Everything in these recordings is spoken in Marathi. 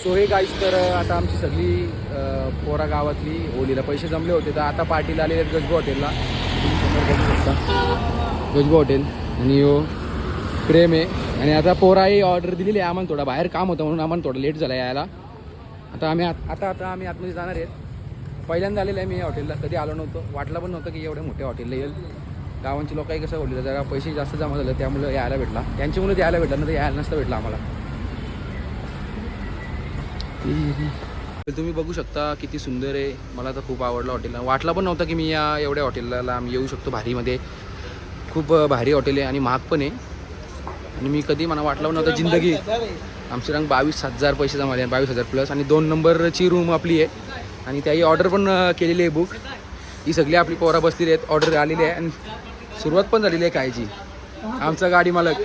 सो हे गाईस, तर आता आमची सगळी पोरा गावातली होलीला पैसे जमले होते, तर आता पार्टीला आले आहेत गजबो हॉटेलला. गजबो हॉटेल आणि प्रेम आहे. आणि आता पोराही ऑर्डर दिलेली आहे. आम्हाला थोडा बाहेर काम होतं म्हणून आम्हाला थोडं लेट झालं यायला. आता आम्ही आतमध्ये जाणार आहेत. पहिल्यांदा आलेलं आहे मी या हॉटेलला, कधी आलो नव्हतो. वाटलं पण नव्हतं की एवढ्या मोठ्या हॉटेलला येईल. गावांची लोकही कसं होलीला जरा पैसे जास्त जमा झालं त्यामुळे यायला भेटला. त्यांच्यामुळे यायला भेटला, नंतर यायला नसतं भेटलं आम्हाला. तुम्ही बघू शकता किती सुंदर आहे. मला तर खूप आवडलं हॉटेलला. वाटलं पण नव्हतं की मी या एवढ्या हॉटेलला येऊ शकतो. भारीमध्ये खूप भारी हॉटेल आहे आणि महाग पण आहे. आणि मी कधी मला वाटलं नव्हतं जिंदगी. आमचे रंग 22,000 पैसे जमा झाले, 22,000 प्लस. आणि 2 नंबरची रूम आपली आहे आणि त्याही ऑर्डर पण केलेली आहे बुक. ही सगळी आपली पोरा बसलेली आहेत, ऑर्डर आलेली आहे आणि सुरुवात पण झालेली आहे खायची. आमचा गाडी मालक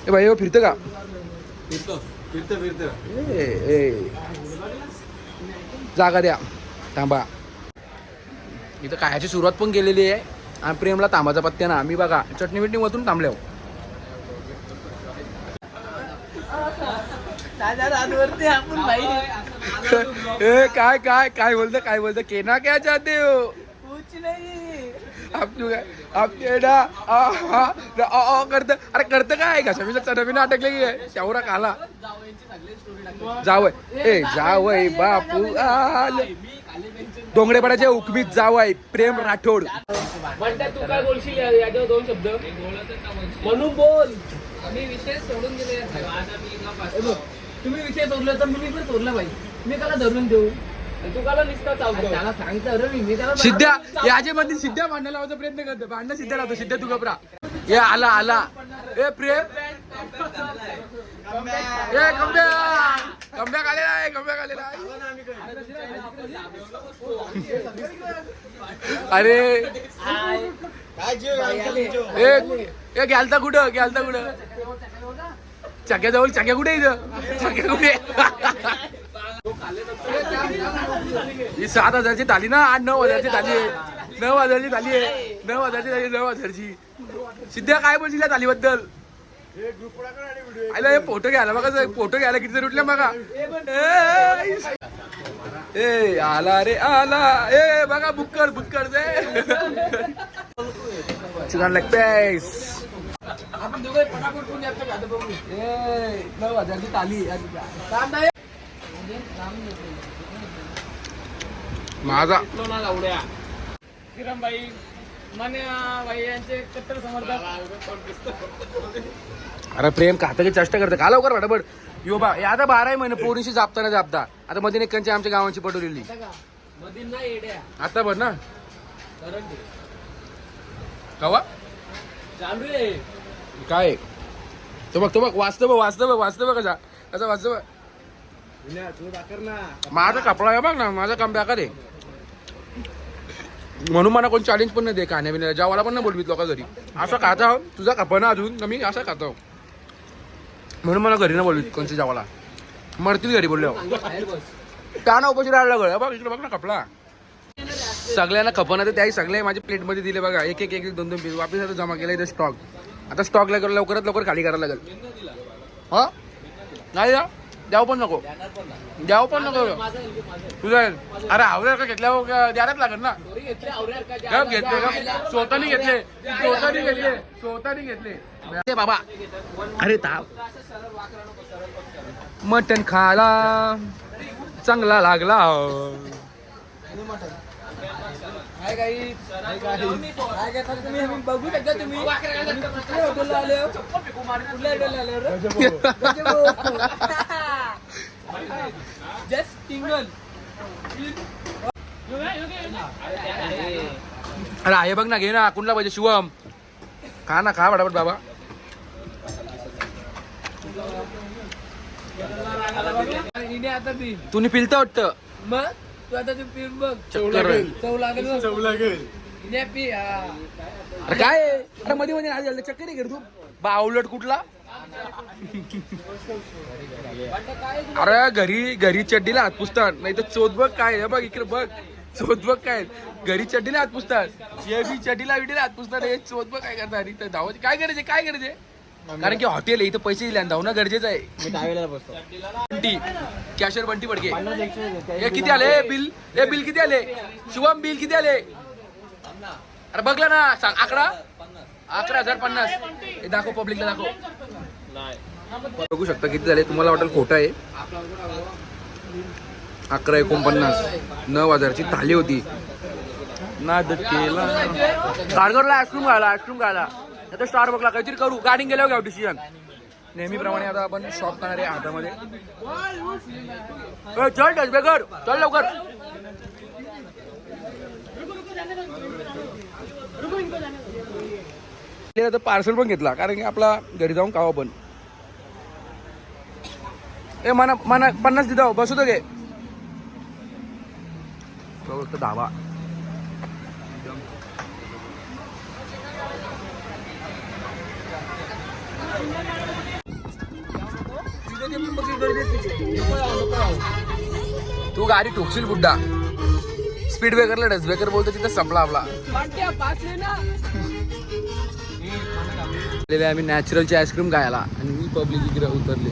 ए भाई हो, फिरतं का? फिरतं जागा द्या, थांबा. इथं खायची सुरुवात पण केलेली आहे. आणि प्रेमला थांबाचा पत्त्या ना. आम्ही बघा चटणी बिटणी मधून थांबल्या. काय काय काय बोलतं केना क्या चाहते हो? कुछ नहीं. करतं. अरे करतं काय का समीला चरबीनं अटकले की शावरा काला जावय बापू आल डोंगरेपाड्याच्या उकमीत जावय प्रेम राठोड. तू काय बोलशील याच्यावर 2 शब्द म्हणून बोल. मी विषय सोडून गेले. तुम्ही विषय सोडला तर मी पण सोडला भाई. मी त्याला धरून देऊ, तू काला निसता चावतो. त्याला सांगतो मी त्याला सिद्ध्या याच्या मध्ये सिद्ध्या भांडण लावायचा प्रयत्न करतो. भांडण सिद्ध्या लावतो. सिद्ध्या तू घबरा. ए आला ए प्रेम ए कमबॅक आलेला आहे. अरे ए घ्यालता कुठं चक्याजवळ. चक्या कुठे इथं? चक्या कुठे? ही 7,000ची थाली ना. 8-9,000ची थाली आहे. 9,000ची थाली आहे. 9,000ची. सिद्ध्या काय बोलशील या थालीबद्दल? आला हे फोटो घ्यायला बघा. फोटो घ्यायला किती जर उठल्या बघा. ए आला रे आला. ए बघा बुक्कर चिकन लेग पीस. आपण दोघे पटापट कोण जास्त खातो बघू. 9,000ची थाली. माझा किरण भाई मन्या भाई यांचे कट्टर समर्थक. अरे प्रेम खाता की चेष्टा करतं का लवकर फटाफट. यो बा आता 12 महिने पोरीशी जापता आता मध्ये एकांची आमच्या गावाची पटवलेली आता बघ ना कवा चालू आहे काय. तो बघ वास्तव कसा वास्तव. माझा कपडा आहे बघ ना. माझा काम बेकार आहे म्हणून मला कोण चॅलेंज पण नाही दे खाण्या बिण्या. जेवायला पण नाही बोलवीत लोक घरी. असं खाता तुझा कपा ना अजून मी असं खातो म्हणून मला घरी ना बोलवीत कोणच्या जेवायला. मरतील घरी बोलले त्यानं उपाशी राहिला गळ. बघ इकडे बघ ना कपडा. सगळ्यांना खपना तर त्याही सगळे माझ्या प्लेटमध्ये दिले बघा. एक 2 पीस वापस आता जमा केला इथे स्टॉक. आता स्टॉक लवकरात लवकर खाली करायला लागेल. हा नाही द्याव पण नको तुझं. अरे आवऱ्या का घेतल्यावर द्यायलाच लागेल ना. घेतले स्वतःनी घेतले बाबा. अरे ताप मटन खाला चांगला लागला. बघू शकता तुम्ही जस्ट सिंगल. अरे आहे बघ ना. घे ना. कुठला पाहिजे शिवम. खा ना खा फटाफट बाबा. तुम्ही पिलता वाटतं मग तू आता तू पिऊन बघ. चव लागेल. अरे काय अरे मध्ये आज चक्कर नाही करतो बावलट कुठला. अरे घरी चड्डीला हात पुसतात नाही तर चोत बघ काय. बघ इकडे बघ चोत बघ काय. घरी चड्डीला हात पुसतात. चड्डीला हात पुसतात. चोत बघ काय करतात. धावत काय करायचे कारण की हॉटेल आहे इथं पैसे दिले धावणं गरजेचं आहे. मी डावीला बसतो. बंटी कॅशियर बंटी पडके हे किती आले बिल? हे बिल किती आले? शिवम बिल किती आले? अरे बघला ना सांग आकडा 11,050. हे दाखव पब्लिकला दाखव. बघू शकता किती झाले. तुम्हाला वाटेल खोटं आहे. 11,49 9,000ची थाली होती. नाद केला कारगरला आईस्क्रीम खायला आता स्टारबक्सला काहीतरी करू. गाडी गेल्यावर घ्यावं डिसिजन. नेहमीप्रमाणे आता आपण शॉप करणार आहे हातामध्ये. चल डचबेकर चल लवकर. आता पार्सल पण घेतला कारण की आपला घरी जाऊन खावा पण. ए मना 50 देता बसू दे. धाबा तू गाडी ठोकशील बुड्डा. स्पीड ब्रेकरला डस्ट ब्रेकर बोलतो तिथं संपला आपला. आम्ही नॅचरलची आईस्क्रीम खायला आणि मी पब्लिक इकडे उतरले.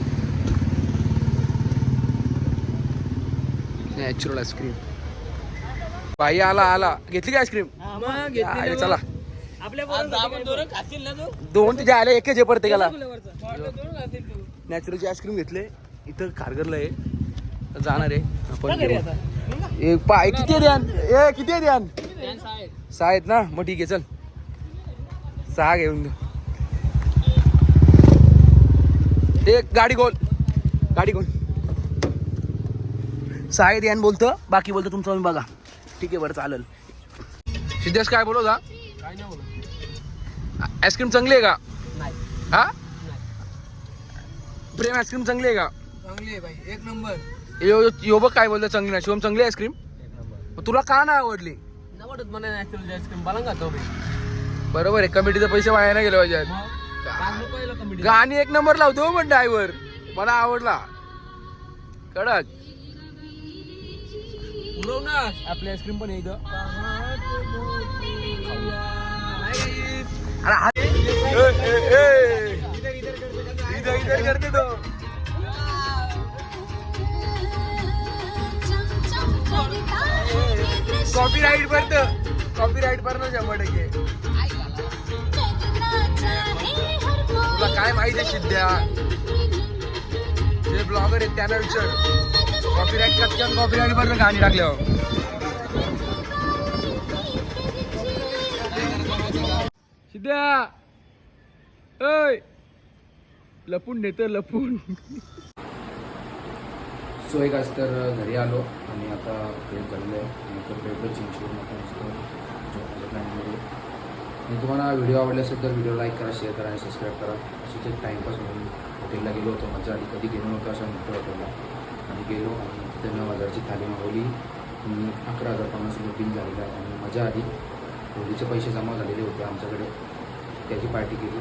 नॅचरल आईस्क्रीम बाई आला घेतली का आईस्क्रीम? चला दोन तुझ्या आले एकच आहे पडते गेला. नॅचरलची आईस्क्रीम घेतले. इथं खारघरला आहे जाणार आहे आपण. पाय किती आहे ध्यान? किती आहे ध्यान? 6 आहेत ना मग ठीक आहे चल 6 घेऊन दे. ते गाडी गोल 6 ध्यान बोलतं बाकी बोलतं तुमचं तुम्ही बघा. ठीक आहे बरं चालेल. सिद्धेश काय बोलू का? आईस्क्रीम चांगली आहे का? हा प्रेम आईस्क्रीम चांगली आहे का? चांगली आहे भाई एक नंबर. यो बघ काय बोलतो चांगली ना. शिवम चांगली आईस्क्रीम तुला का नाही आवडली? आवडत मला नॅचरल आईस्क्रीम मला खातो मी. बरोबर आहे. कमिटीचे पैसे वाया नाही गेले पाहिजे. गाणी एक नंबर लावतो पण ड्रायव्हर मला आवडला कडक. आपली आईस्क्रीम पण आहे इधर करते तो. कॉपीराइट पर ना 100%. तुला काय माहिती आहे सिद्ध्या? जे ब्लॉगर आहेत त्यांना विचार. कॉपीराइट पर गाणी टाकल्यावर सिद्ध्या लपून नेतं लपून. सो एक आज तर घरी आलो आणि आता प्रेम चाललं आहे आणि तर प्रेमला चिंचवून आता झोपायच्या प्लॅनमध्ये. आणि तुम्हाला व्हिडिओ आवडला असेल तर व्हिडिओ लाईक करा, शेअर करा आणि सबस्क्राईब करा. असेच एक टाईमपास म्हणून हॉटेलला गेलो होतो. मजा आली. कधी गेलो नव्हतं असं म्हणतो हॉटेलला आणि गेलो आणि तिथे 9,000ची थाली मागवली. 11,050 रुपये बिल झालेलं आहे आणि मजा आली. होळीचे पैसे जमा झालेले होते आमच्याकडे त्याची पार्टी केली.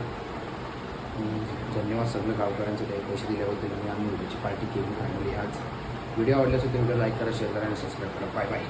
धन्यवाद सगळं गावकऱ्यांचे काही पैसे दिल्याबद्दल आणि आम्ही होळीची पार्टी केली फायनली आज. व्हिडिओ आवडला असेल तर व्हिडिओ लाईक करा, शेअर करा आणि सबस्क्राईब करा. Bye bye.